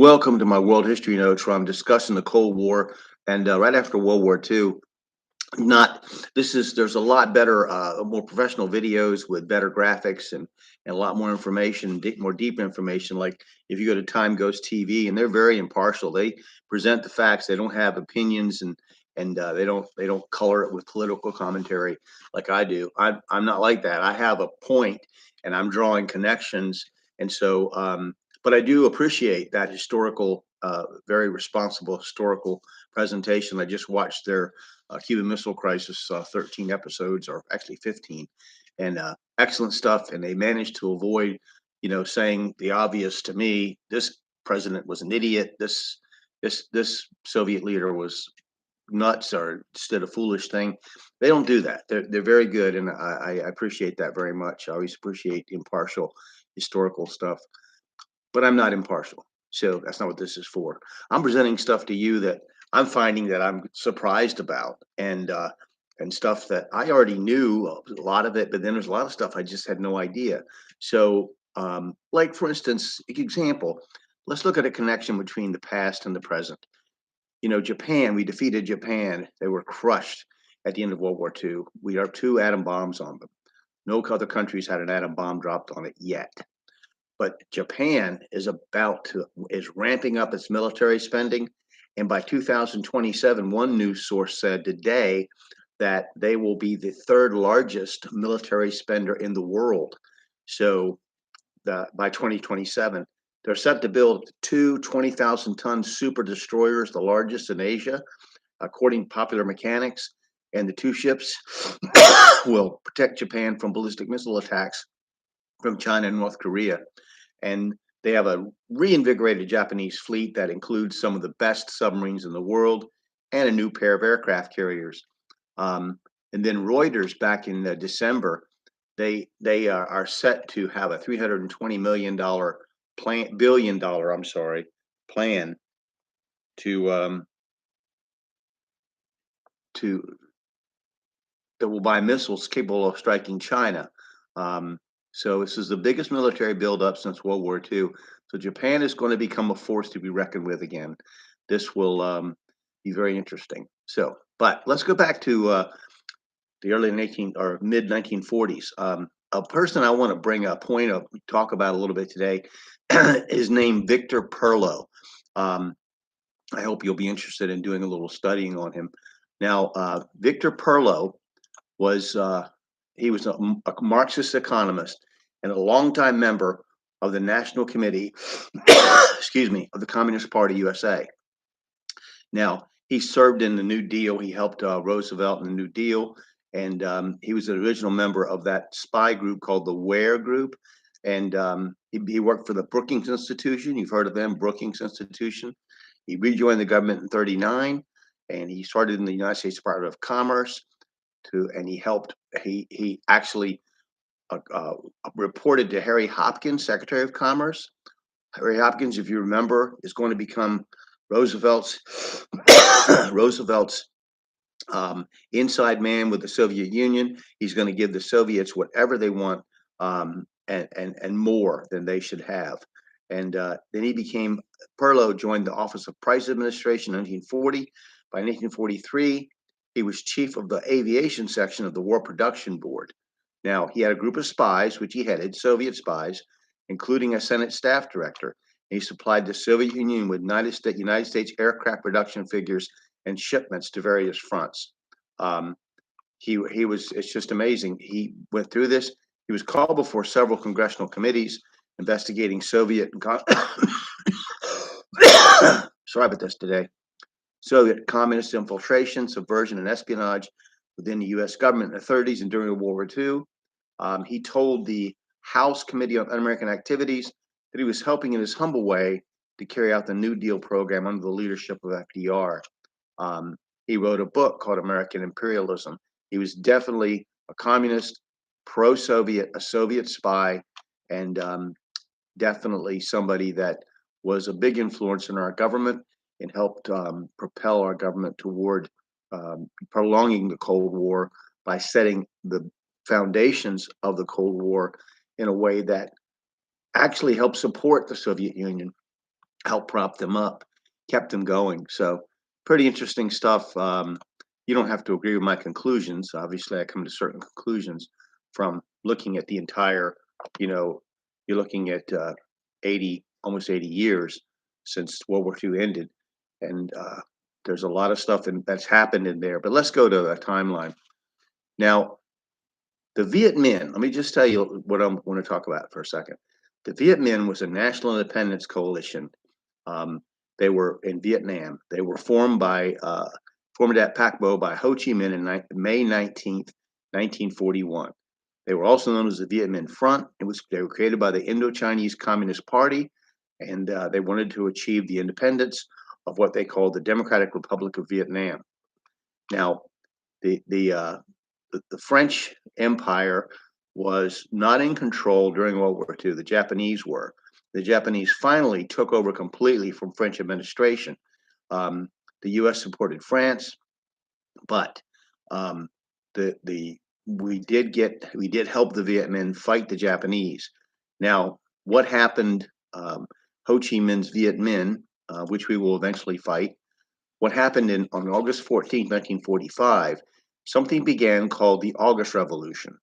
Welcome to my world history notes where I'm discussing the Cold War and right after World War II. Not this is There's a lot better, more professional videos with better graphics and a lot more information, more deep information. Like if you go to Time Goes TV, and they're very impartial. They present the facts. They don't have opinions and they don't color it with political commentary like I do. I'm not like that. I have a point and I'm drawing connections, and so but I do appreciate that historical, very responsible historical presentation. I just watched their Cuban Missile Crisis, 13 episodes, or actually 15, and excellent stuff. And they managed to avoid, saying the obvious to me. This president was an idiot. This Soviet leader was nuts, or did a foolish thing. They don't do that. They're very good, and I appreciate that very much. I always appreciate impartial historical stuff, but I'm not impartial. So that's not what this is for. I'm presenting stuff to you that I'm finding that I'm surprised about, and stuff that I already knew a lot of it, but then there's a lot of stuff I just had no idea. So, like for instance, example, let's look at a connection between the past and the present. Japan, we defeated Japan. They were crushed at the end of World War II. We have two atom bombs on them. No other countries had an atom bomb dropped on it yet. But Japan is ramping up its military spending, and by 2027, one news source said today that they will be the third largest military spender in the world. So by 2027, they're set to build two 20,000-ton super destroyers, the largest in Asia, according to Popular Mechanics. And the two ships will protect Japan from ballistic missile attacks from China and North Korea. And they have a reinvigorated Japanese fleet that includes some of the best submarines in the world and a new pair of aircraft carriers. And then Reuters, back in December, they are set to have a $320 million billion dollar, I'm sorry, plan to to that will buy missiles capable of striking China. Um, so this is the biggest military buildup since World War II. So Japan is going to become a force to be reckoned with again. This will be very interesting. So, but let's go back to the early 19 or mid 1940s. A person I want to bring a point of talk about a little bit today is named Victor Perlo. Um, I hope you'll be interested in doing a little studying on him. Now, Victor Perlo was he was a Marxist economist and a longtime member of the National Committee, excuse me, of the Communist Party USA. Now, he served in the New Deal. He helped Roosevelt in the New Deal, and he was an original member of that spy group called the Ware Group. And he worked for the Brookings Institution. You've heard of them, Brookings Institution. He rejoined the government in '39, and he started in the United States Department of Commerce. And he helped. He actually reported to Harry Hopkins, Secretary of Commerce. Harry Hopkins, if you remember, is going to become Roosevelt's Roosevelt's inside man with the Soviet Union. He's going to give the Soviets whatever they want, and more than they should have. And then he became Perlo joined the Office of Price Administration in 1940. By 1943, he was chief of the aviation section of the War Production Board. Now, he had a group of spies, which he headed, Soviet spies, including a Senate staff director. He supplied the Soviet Union with United States aircraft production figures and shipments to various fronts. Um, he was, it's just amazing. He went through this. He was called before several congressional committees investigating Soviet sorry about this today. Soviet communist infiltration, subversion, and espionage within the U.S. government in the 30s and during World War II. He told the House Committee on Un-American Activities that he was helping in his humble way to carry out the New Deal program under the leadership of FDR. He wrote a book called American Imperialism. He was definitely a communist, pro-Soviet, a Soviet spy, and definitely somebody that was a big influence in our government and helped propel our government toward prolonging the Cold War by setting the foundations of the Cold War in a way that actually helped support the Soviet Union. helped prop them up, kept them going. So pretty interesting stuff. You don't have to agree with my conclusions. Obviously, I come to certain conclusions from looking at the entire, you know, you're looking at 80, almost 80 years since World War II ended. And there's a lot of stuff that's happened in there. But let's go to the timeline. Now, the Viet Minh, let me just tell you what I'm going to talk about for a second. The Viet Minh was a national independence coalition. um, they were in Vietnam. They were formed at Pac Bo by Ho Chi Minh in May 19th, 1941. They were also known as the Viet Minh Front. They were created by the Indo-Chinese Communist Party, and they wanted to achieve the independence of what they called the Democratic Republic of Vietnam. Now, the the uh, the French Empire was not in control during World War II. The Japanese were. The Japanese finally took over completely from French administration. Um, the U.S. supported France, but um, the we did help the Viet Minh fight the Japanese. Now, what happened? Ho Chi Minh's Viet Minh, which we will eventually fight, what happened on August 14th, 1945, something began called the August Revolution.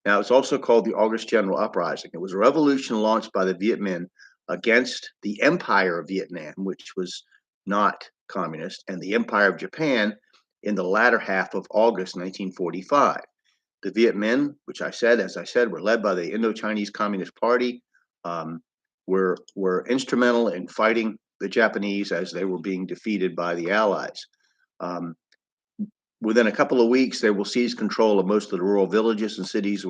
Now, it's also called the August General Uprising. It was a revolution launched by the Viet Minh against the Empire of Vietnam, which was not communist, and the Empire of Japan in the latter half of August 1945. The Viet Minh, which as I said, were led by the Indo-Chinese Communist Party, um, were instrumental in fighting the Japanese as they were being defeated by the Allies. Um, Within a couple of weeks, they will seize control of most of the rural villages and cities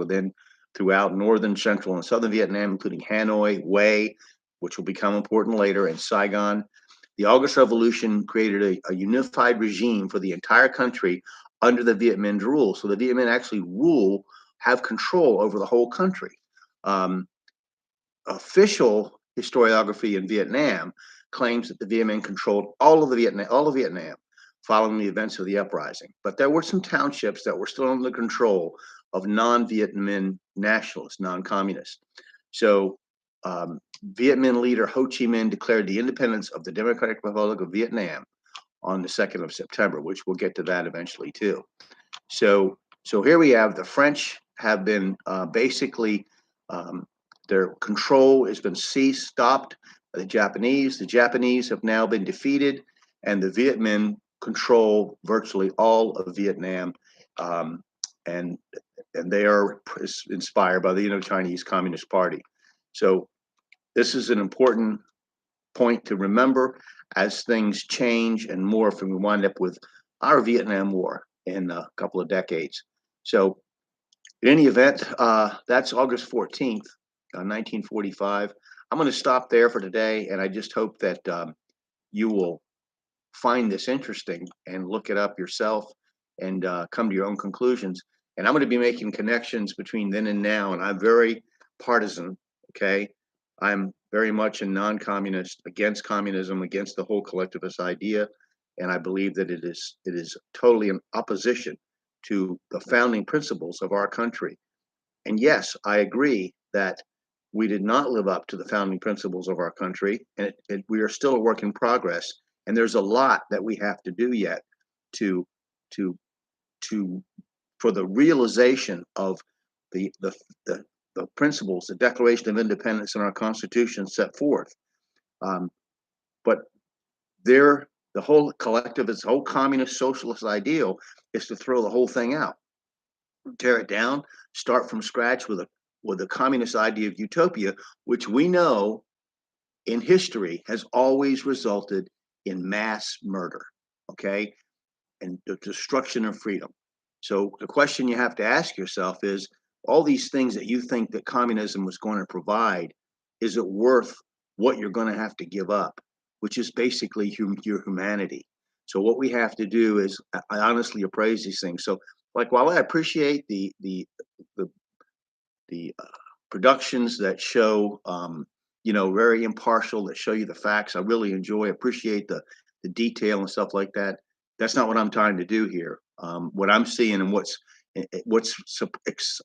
throughout northern, central, and southern Vietnam, including Hanoi, Hue, which will become important later, and Saigon. The August Revolution created a unified regime for the entire country under the Viet Minh's rule. So the Viet Minh actually have control over the whole country. Um, Official historiography in Vietnam claims that the Viet Minh controlled all of Vietnam following the events of the uprising. But there were some townships that were still under the control of non-Viet Minh nationalists, non-communists. So Viet Minh leader Ho Chi Minh declared the independence of the Democratic Republic of Vietnam on the 2nd of September, which we'll get to that eventually too. So, so here we have the French have been basically um, their control has been stopped by the Japanese. The Japanese have now been defeated, and the Viet Minh control virtually all of Vietnam, um, and and they are inspired by the Chinese Communist Party. So this is an important point to remember as things change and morph, and we wind up with our Vietnam War in a couple of decades. So, in any event, that's August 14th, 1945. I'm going to stop there for today, and I just hope that you will find this interesting and look it up yourself and come to your own conclusions. And I'm going to be making connections between then and now, and I'm very partisan. Okay, I'm very much a non-communist, against communism, against the whole collectivist idea, and I believe that it is totally in opposition to the founding principles of our country. And yes, I agree that we did not live up to the founding principles of our country, and we are still a work in progress. And there's a lot that we have to do yet to to to for the realization of the the the, the principles, the Declaration of Independence, and our Constitution set forth. Um, but the whole collectivist, whole communist socialist ideal is to throw the whole thing out, tear it down, start from scratch with a communist idea of utopia, which we know in history has always resulted in mass murder, okay, and the destruction of freedom. So the question you have to ask yourself is, all these things that you think that communism was going to provide, is it worth what you're going to have to give up, which is basically your humanity? So what we have to do is, I honestly appraise these things. So, like, while I appreciate the productions that show, very impartial, that show you the facts, I really appreciate the detail and stuff like that. That's not what I'm trying to do here. What I'm seeing and what's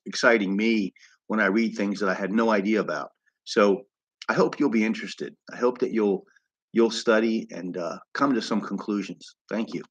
exciting me when I read things that I had no idea about. So I hope you'll be interested. I hope that you'll study and come to some conclusions. Thank you.